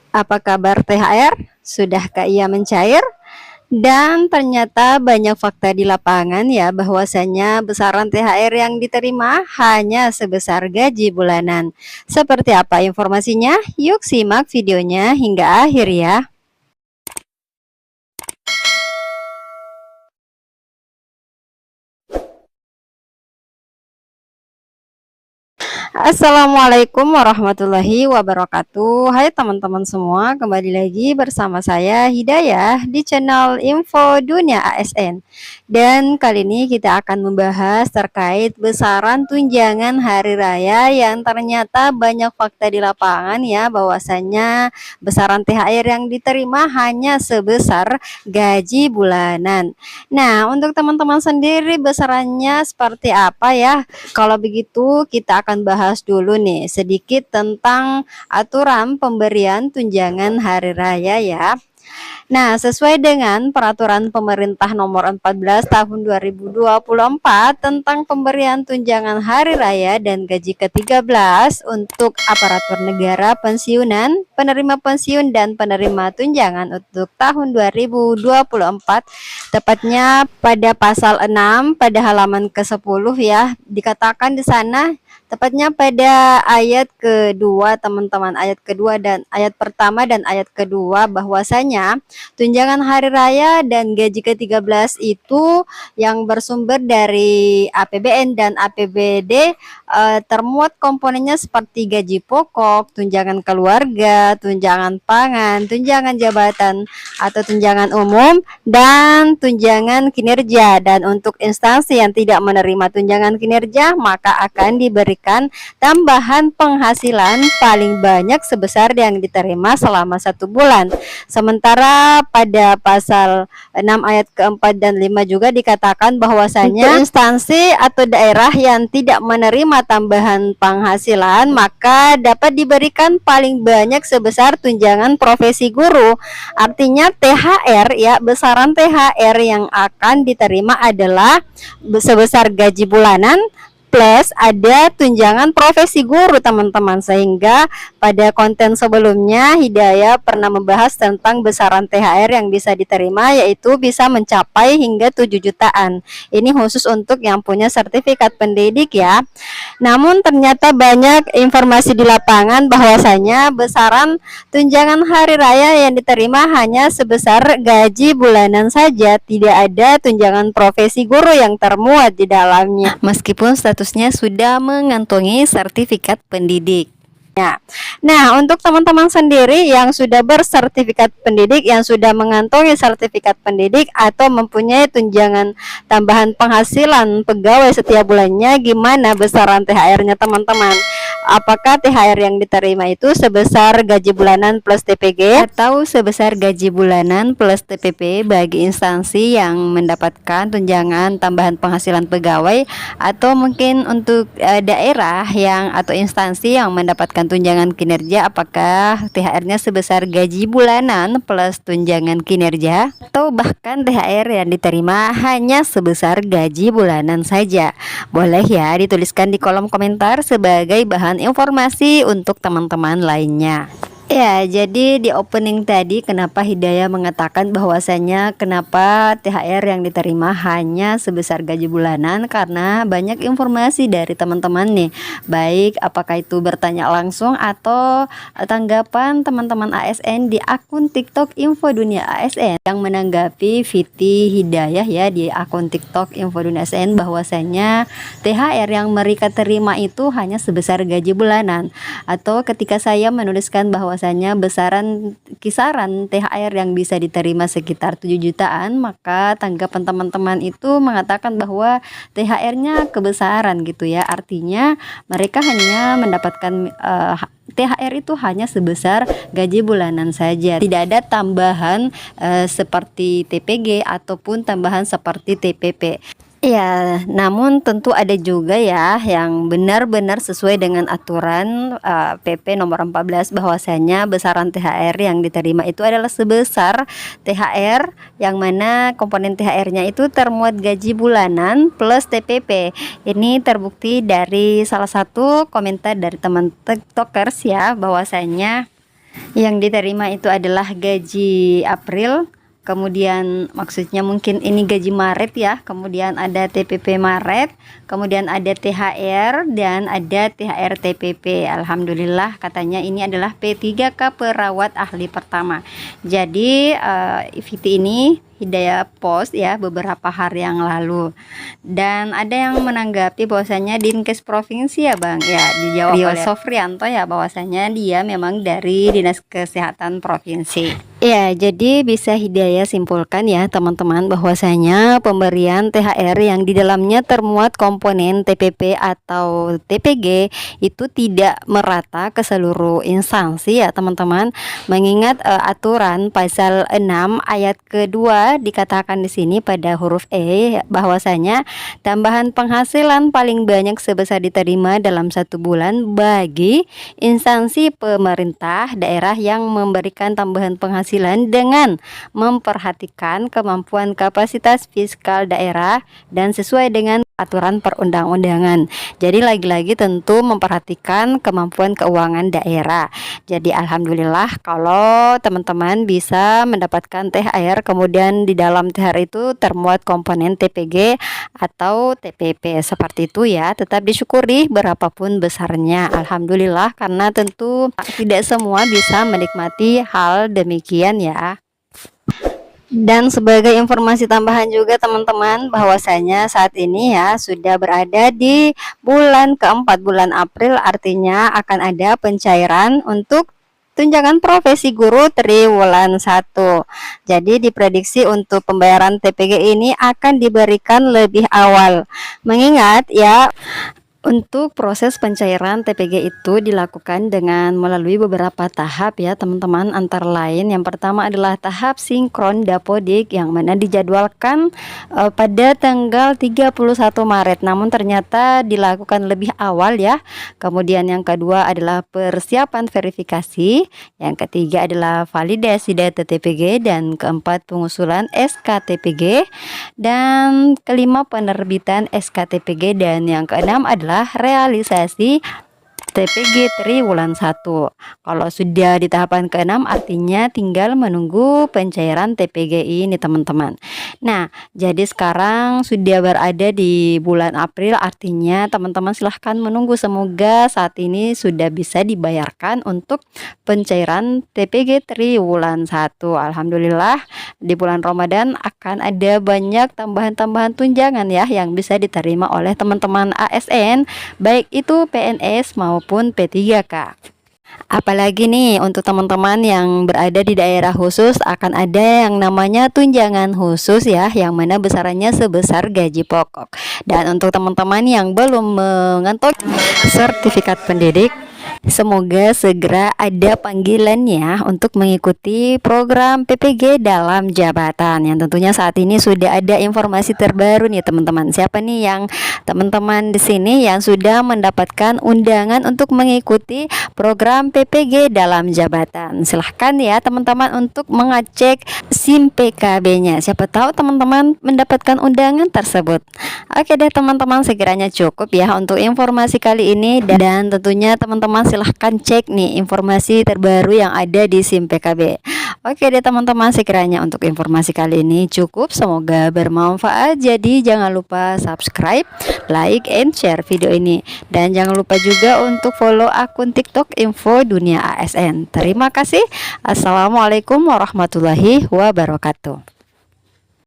Apa kabar THR? Sudahkah ia mencair? Dan ternyata banyak fakta di lapangan ya bahwasanya besaran THR yang diterima hanya sebesar gaji bulanan. Seperti apa informasinya? Yuk simak videonya hingga akhir ya. Assalamualaikum warahmatullahi wabarakatuh. Hai teman-teman semua, kembali lagi bersama saya Hidayah di channel Info Dunia ASN. Dan kali ini kita akan membahas terkait besaran tunjangan hari raya yang ternyata banyak fakta di lapangan ya bahwasanya besaran THR yang diterima hanya sebesar gaji bulanan. Nah, untuk teman-teman sendiri besarannya seperti apa ya? Kalau begitu kita akan bahas dulu nih sedikit tentang aturan pemberian tunjangan hari raya ya. Nah, sesuai dengan peraturan pemerintah nomor 14 tahun 2024 tentang pemberian tunjangan hari raya dan gaji ke-13 untuk aparatur negara pensiunan, penerima pensiun dan penerima tunjangan untuk tahun 2024, tepatnya pada pasal 6 pada halaman ke-10 ya, dikatakan di sana tepatnya pada ayat kedua teman-teman, ayat kedua dan ayat pertama dan ayat kedua bahwasanya tunjangan hari raya dan gaji ke-13 itu yang bersumber dari APBN dan APBD termuat komponennya seperti gaji pokok, tunjangan keluarga, tunjangan pangan, tunjangan jabatan atau tunjangan umum dan tunjangan kinerja. Dan untuk instansi yang tidak menerima tunjangan kinerja maka akan diberikan tambahan penghasilan paling banyak sebesar yang diterima selama 1 bulan. Sementara pada pasal 6 ayat keempat dan 5 juga dikatakan bahwasanya instansi atau daerah yang tidak menerima tambahan penghasilan maka dapat diberikan paling banyak sebesar tunjangan profesi guru. Artinya THR ya, besaran THR yang akan diterima adalah sebesar gaji bulanan plus ada tunjangan profesi guru teman-teman. Sehingga pada konten sebelumnya Hidayah pernah membahas tentang besaran THR yang bisa diterima yaitu bisa mencapai hingga 7 jutaan. Ini khusus untuk yang punya sertifikat pendidik ya. Namun ternyata banyak informasi di lapangan bahwasanya besaran tunjangan hari raya yang diterima hanya sebesar gaji bulanan saja, tidak ada tunjangan profesi guru yang termuat di dalamnya meskipun statusnya sudah mengantongi sertifikat pendidik. Nah, untuk teman-teman sendiri yang sudah bersertifikat pendidik, yang sudah mengantongi sertifikat pendidik atau mempunyai tunjangan tambahan penghasilan pegawai setiap bulannya, gimana besaran THR-nya teman-teman? Apakah THR yang diterima itu sebesar gaji bulanan plus TPG atau sebesar gaji bulanan plus TPP bagi instansi yang mendapatkan tunjangan tambahan penghasilan pegawai, atau mungkin untuk daerah yang atau instansi yang mendapatkan tunjangan kinerja, apakah THR-nya sebesar gaji bulanan plus tunjangan kinerja atau bahkan THR yang diterima hanya sebesar gaji bulanan saja? Boleh ya dituliskan di kolom komentar sebagai bahan informasi untuk teman-teman lainnya. Ya, jadi di opening tadi kenapa Hidayah mengatakan bahwasanya kenapa THR yang diterima hanya sebesar gaji bulanan, karena banyak informasi dari teman-teman nih, baik apakah itu bertanya langsung atau tanggapan teman-teman ASN di akun TikTok Info Dunia ASN yang menanggapi Viti Hidayah ya di akun TikTok Info Dunia ASN bahwasanya THR yang mereka terima itu hanya sebesar gaji bulanan, atau ketika saya menuliskan bahwa besaran kisaran THR yang bisa diterima sekitar 7 jutaan, maka tanggapan teman-teman itu mengatakan bahwa THR-nya kebesaran gitu ya. Artinya mereka hanya mendapatkan THR itu hanya sebesar gaji bulanan saja, tidak ada tambahan seperti TPG ataupun tambahan seperti TPP. Ya, namun tentu ada juga ya yang benar-benar sesuai dengan aturan PP nomor 14 bahwasanya besaran THR yang diterima itu adalah sebesar THR yang mana komponen THR-nya itu termuat gaji bulanan plus TPP. Ini terbukti dari salah satu komentar dari teman TikTokers ya bahwasanya Yang diterima itu adalah gaji April, kemudian maksudnya mungkin ini gaji Maret ya, kemudian ada TPP Maret, kemudian ada THR dan ada THR TPP. Alhamdulillah katanya ini adalah P3K perawat ahli pertama. Jadi VT ini Hidayah post ya beberapa hari yang lalu, dan ada yang menanggapi bahwasanya Dinkes provinsi ya Bang ya, dijawab oleh Sofrianto ya bahwasanya dia memang dari Dinas Kesehatan provinsi. Ya, jadi bisa Hidayah simpulkan ya teman-teman bahwasanya pemberian THR yang di dalamnya termuat komponen TPP atau TPG itu tidak merata ke seluruh instansi ya teman-teman, mengingat aturan pasal 6 ayat kedua dikatakan di sini pada huruf E bahwasanya tambahan penghasilan paling banyak sebesar diterima dalam 1 bulan bagi instansi pemerintah daerah yang memberikan tambahan penghasilan dengan memperhatikan kemampuan kapasitas fiskal daerah dan sesuai dengan aturan perundang-undangan. Jadi lagi-lagi tentu memperhatikan kemampuan keuangan daerah. Jadi alhamdulillah kalau teman-teman bisa mendapatkan THR, kemudian di dalam THR itu termuat komponen TPG atau TPP seperti itu ya, tetap disyukuri berapapun besarnya. Alhamdulillah, karena tentu tidak semua bisa menikmati hal demikian ya. Dan sebagai informasi tambahan juga teman-teman, bahwasanya saat ini ya sudah berada di bulan keempat, bulan April, artinya akan ada pencairan untuk tunjangan profesi guru triwulan 1. Jadi diprediksi untuk pembayaran TPG ini akan diberikan lebih awal, mengingat ya untuk proses pencairan TPG itu dilakukan dengan melalui beberapa tahap ya teman-teman, antara lain yang pertama adalah tahap sinkron dapodik yang mana dijadwalkan pada tanggal 31 Maret, namun ternyata dilakukan lebih awal ya. Kemudian yang kedua adalah persiapan verifikasi, yang ketiga adalah validasi data TPG, dan keempat pengusulan SKTPG, dan kelima penerbitan SKTPG, dan yang keenam adalah realisasi TPG triwulan 1. Kalau sudah di tahapan ke-6 artinya tinggal menunggu pencairan TPG ini teman-teman. Nah, jadi sekarang sudah berada di bulan April, artinya teman-teman silahkan menunggu, semoga saat ini sudah bisa dibayarkan untuk pencairan TPG triwulan 1. Alhamdulillah di bulan Ramadan akan ada banyak tambahan-tambahan tunjangan ya yang bisa diterima oleh teman-teman ASN, baik itu PNS maupun P3K. Apalagi nih untuk teman-teman yang berada di daerah khusus akan ada yang namanya tunjangan khusus ya, yang mana besarannya sebesar gaji pokok. Dan untuk teman-teman yang belum mengantongi sertifikat pendidik, semoga segera ada panggilannya untuk mengikuti program PPG dalam jabatan, yang tentunya saat ini sudah ada informasi terbaru nih teman-teman. Siapa nih yang teman-teman di sini yang sudah mendapatkan undangan untuk mengikuti program PPG dalam jabatan? Silahkan ya teman-teman untuk mengecek SIM PKB-nya. Siapa tahu teman-teman mendapatkan undangan tersebut. Oke deh teman-teman, sekiranya cukup ya untuk informasi kali ini, dan tentunya teman-teman silahkan cek nih informasi terbaru yang ada di SIM PKB. Oke deh teman-teman, sekiranya untuk informasi kali ini cukup, semoga bermanfaat. Jadi jangan lupa subscribe, like, and share video ini, dan jangan lupa juga untuk follow akun TikTok Info Dunia ASN. Terima kasih. Assalamualaikum warahmatullahi wabarakatuh.